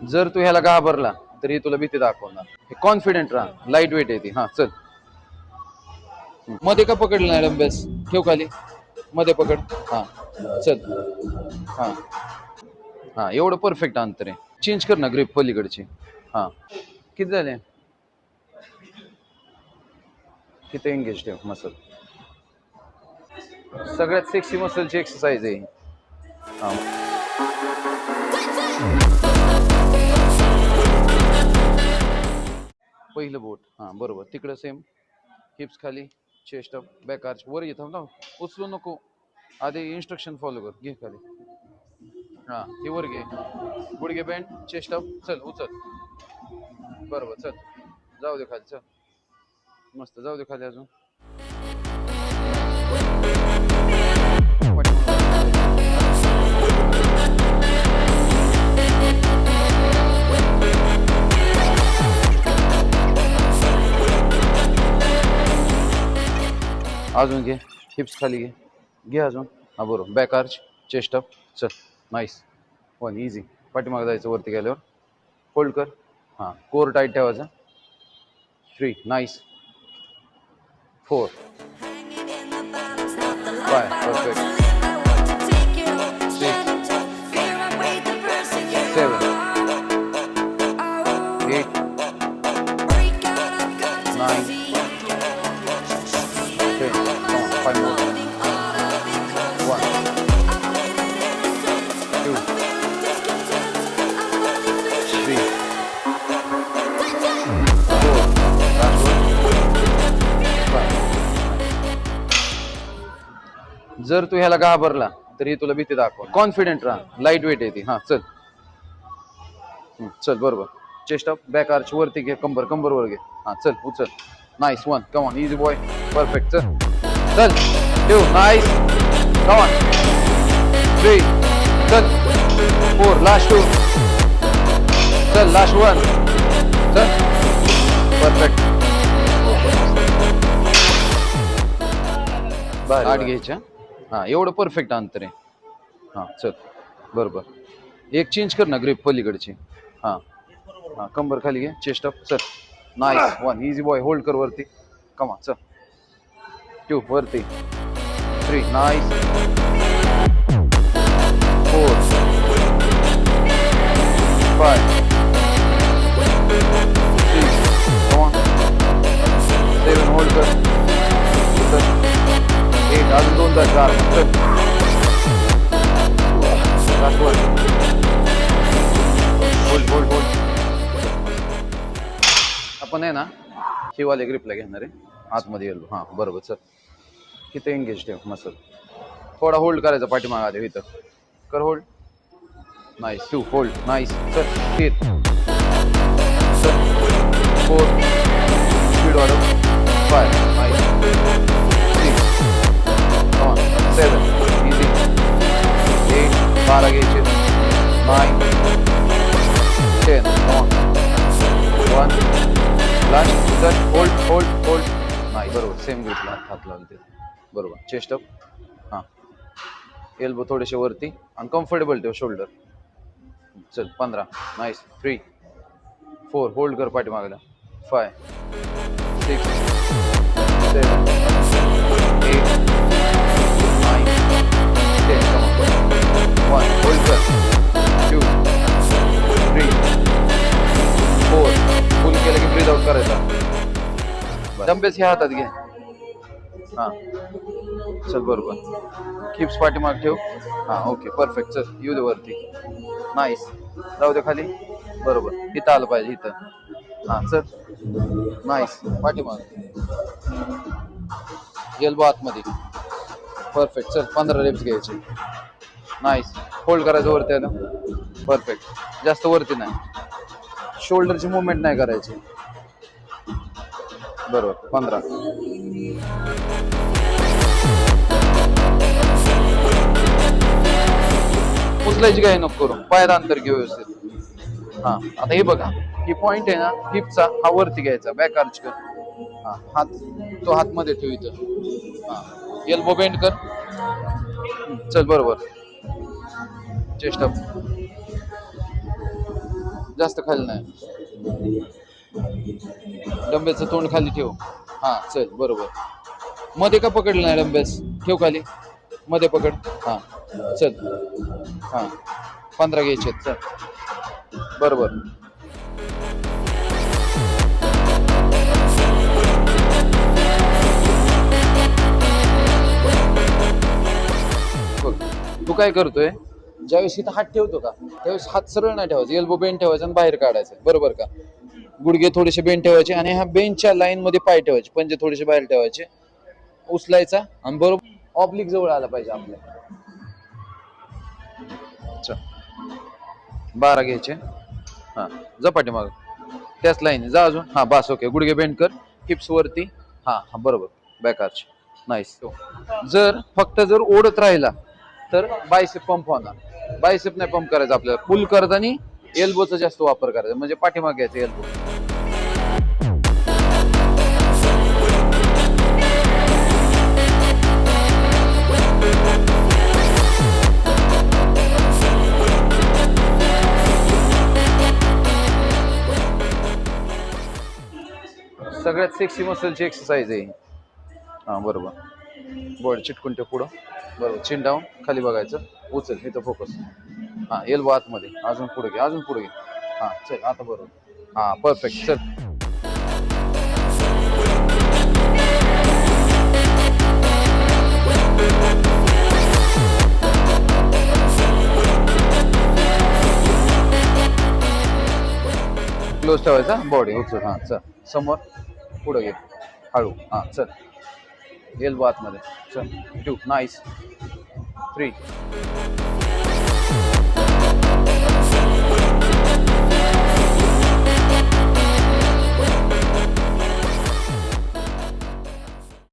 जर तू ह्याला घाबरला तरी तुला भीती दाखवणार. कॉन्फिडेंट राहा, लाईट वेट येते. हा चल. मध्ये का पकडलं नाही डंबेल्स? ठेव खाली, मध्ये पकड. हा चल. हा हा एवढं परफेक्ट अंतर आहे. चेंज कर ना ग्रिप पलीकडची. हा किती झाले? किती एंगेज ठेव मसल. सगळ्यात सेक्सी मसलची एक्सरसाइज आहे. हा पहिलं बोट. हा बरोबर, तिकडं सेम. हिप्स खाली, चेस्ट अप, बॅक आर्च. वर येत ना, उचलू नको. आधी इन्स्ट्रक्शन फॉलो कर. घे खाली. हा हे वर घे. गुडघे बेंड, चेस्ट अप. चल उचल. बरोबर चल. जाऊ दे खाली. चल मस्त. जाऊ दे खाली अजून. अजून घे. हिप्स खाली घे. घे अजून. हा बरोबर. Back arch, chest up. चल नाईस. One easy. पाठीमागे जायचं वरती गेल्यावर. होल्ड कर. हां कोर टाईट ठेवायचा. 3 nice. 4 5 perfect. 6 7 8 9 10. Come on, 5 more. 1 2 3 4 last one 5. जर तू ह्याला घाबरला तरी तुला भीती दाखव. कॉन्फिडेंट राहा, लाईट वेट येते. हा चल. चल बरोबर. चेस्ट अप, बॅक आर्च वरती घे. कंबर वर घे. हा चल उचल. Nice. 1 come on, easy boy. Perfect. चल चल ठेव. नाईस. Come on. 3 चल. 4 लास्ट 2 चल. लास्ट 1 चल. परफेक्ट. 8 घ्यायच्या. हा एवढं परफेक्ट अंतर आहे. हा चल बरोबर. एक चेंज कर ना ग्रिप पलीकडची. हा हा कंबर खाली घे. Chest up. चल नाईस. 1 easy boy. होल्ड कर वरती. कमा चल. 2 वरती. 3 नाईस. 4 5 6 कमा 7 होल्ड कर. 8 अजून 2 तास 4 चल. Last 1 hold. आपण आहे ना शिवाले ग्रिपला घेणार आहे. आतमध्ये गेलो. हा बरोबर. चल. किती एंगेज ठेव मसल. थोडा होल्ड करायचा पाठीमागा आधी इथं. कर होल्ड. नाईस. 2 होल्ड. नाईस. चल 3 चल. 4 स्पीड वाढव. 5 नाईस. 6 come on. 7 इझी. 8 12 घ्यायचे. 9 10 कम ऑन. 1 लास्ट. चल होल्ड. नाही बरोबर. सेम ग्रिपला हात लावते. बरोबर. Chest up. हां एल्बो थोडेसे वरती आणि कम्फर्टेबल ठेव शोल्डर. चल 15 नाईस. 3 4 होल्ड कर पाठीमागला. 5 6 7 8 9 10 कम ऑन. 1 होल्ड कर. 2 3 4 फुल केलं की ब्रीद आउट करायचा. डंबेल्स ह्या हातात घे. हा चल बरोबर. हिप्स पाठीमाग ठेव. हा ओके परफेक्ट. चल येऊ दे वरती. नाईस. जाऊ दे खाली. बरोबर. इथं आलं पाहिजे. इथं. हा चल. नाईस. पाठीमाग. एल्बो आतमध्ये. परफेक्ट. चल 15 रेप्स घ्यायचे. नाईस. होल्ड करायचं वरती आहे ना. परफेक्ट. जास्त वरती नाही. शोल्डरची मुवमेंट नाही करायची. बरोबर. 15 उचलायची काही नको करू. पायात अंतर घेऊ व्यवस्थित. हा आता हे बघा. ही पॉइंट आहे ना हिपचा. हा वरती घ्यायचा. बॅक आर्च कर. हा हात तो हात मध्ये ठेव इथं. हा एल्बो बेंड कर. चल बरोबर. Chest up. जास्त खाली नाही. डंबेलचं तोंड खाली ठेव. हा चल बरोबर. मध्ये का पकडलं नाही डंबेल्स? ठेव खाली. मध्ये पकड. हा चल. हा 15 घ्यायचे चल. बरोबर. बघ तू काय करतोय, ज्यावेळेस इथं हात ठेवतो का त्यावेळेस हात सरळ नाही ठेवायचा, एल्बो बेंड ठेवायचा आणि बाहेर काढायचं, बरोबर का? गुडघे थोडेसे बेंड ठेवायचे आणि ह्या बेंचच्या लाईन मध्ये पाय ठेवायचे, पंजे थोडेसे बाहेर ठेवायचे, उचलायचा आणि बरोबर ऑब्लिक जवळ आला पाहिजे आपल्या. अच्छा 12 घ्यायचे. हा झपाटी माग त्याच लाईन जा अजून. हा बस ओके. गुडघे बेंड कर, हिप्स वरती. हा हा बरोबर. Back arch. नाईस. जर फक्त जर ओढत राहिला तर बायसेप पंप होणार. बायसेप नाही पंप करायचा आपल्याला, पुल करताना एल्बोचा जास्त वापर करायचा, म्हणजे पाठीमाग घ्यायचं एल्बो. सगळ्यात सेक्सी मसलची एक्सरसाइज आहे. हा बरोबर. बॉडी चिटकून ठेव पुढं. बरोबर. चिन डाऊन, खाली बघायचं, उचल इथं फोकस. हा एल्बो आतमध्ये, अजून पुढे घे, अजून पुढे घे. हा चल आता बरोबर. हा परफेक्ट. चल क्लोज ठेवायचा, बॉडी उचल. हा चल समोर, पुढे घे, हळू. हा चल एल्बो आतमध्ये. चल 2 नाईस 3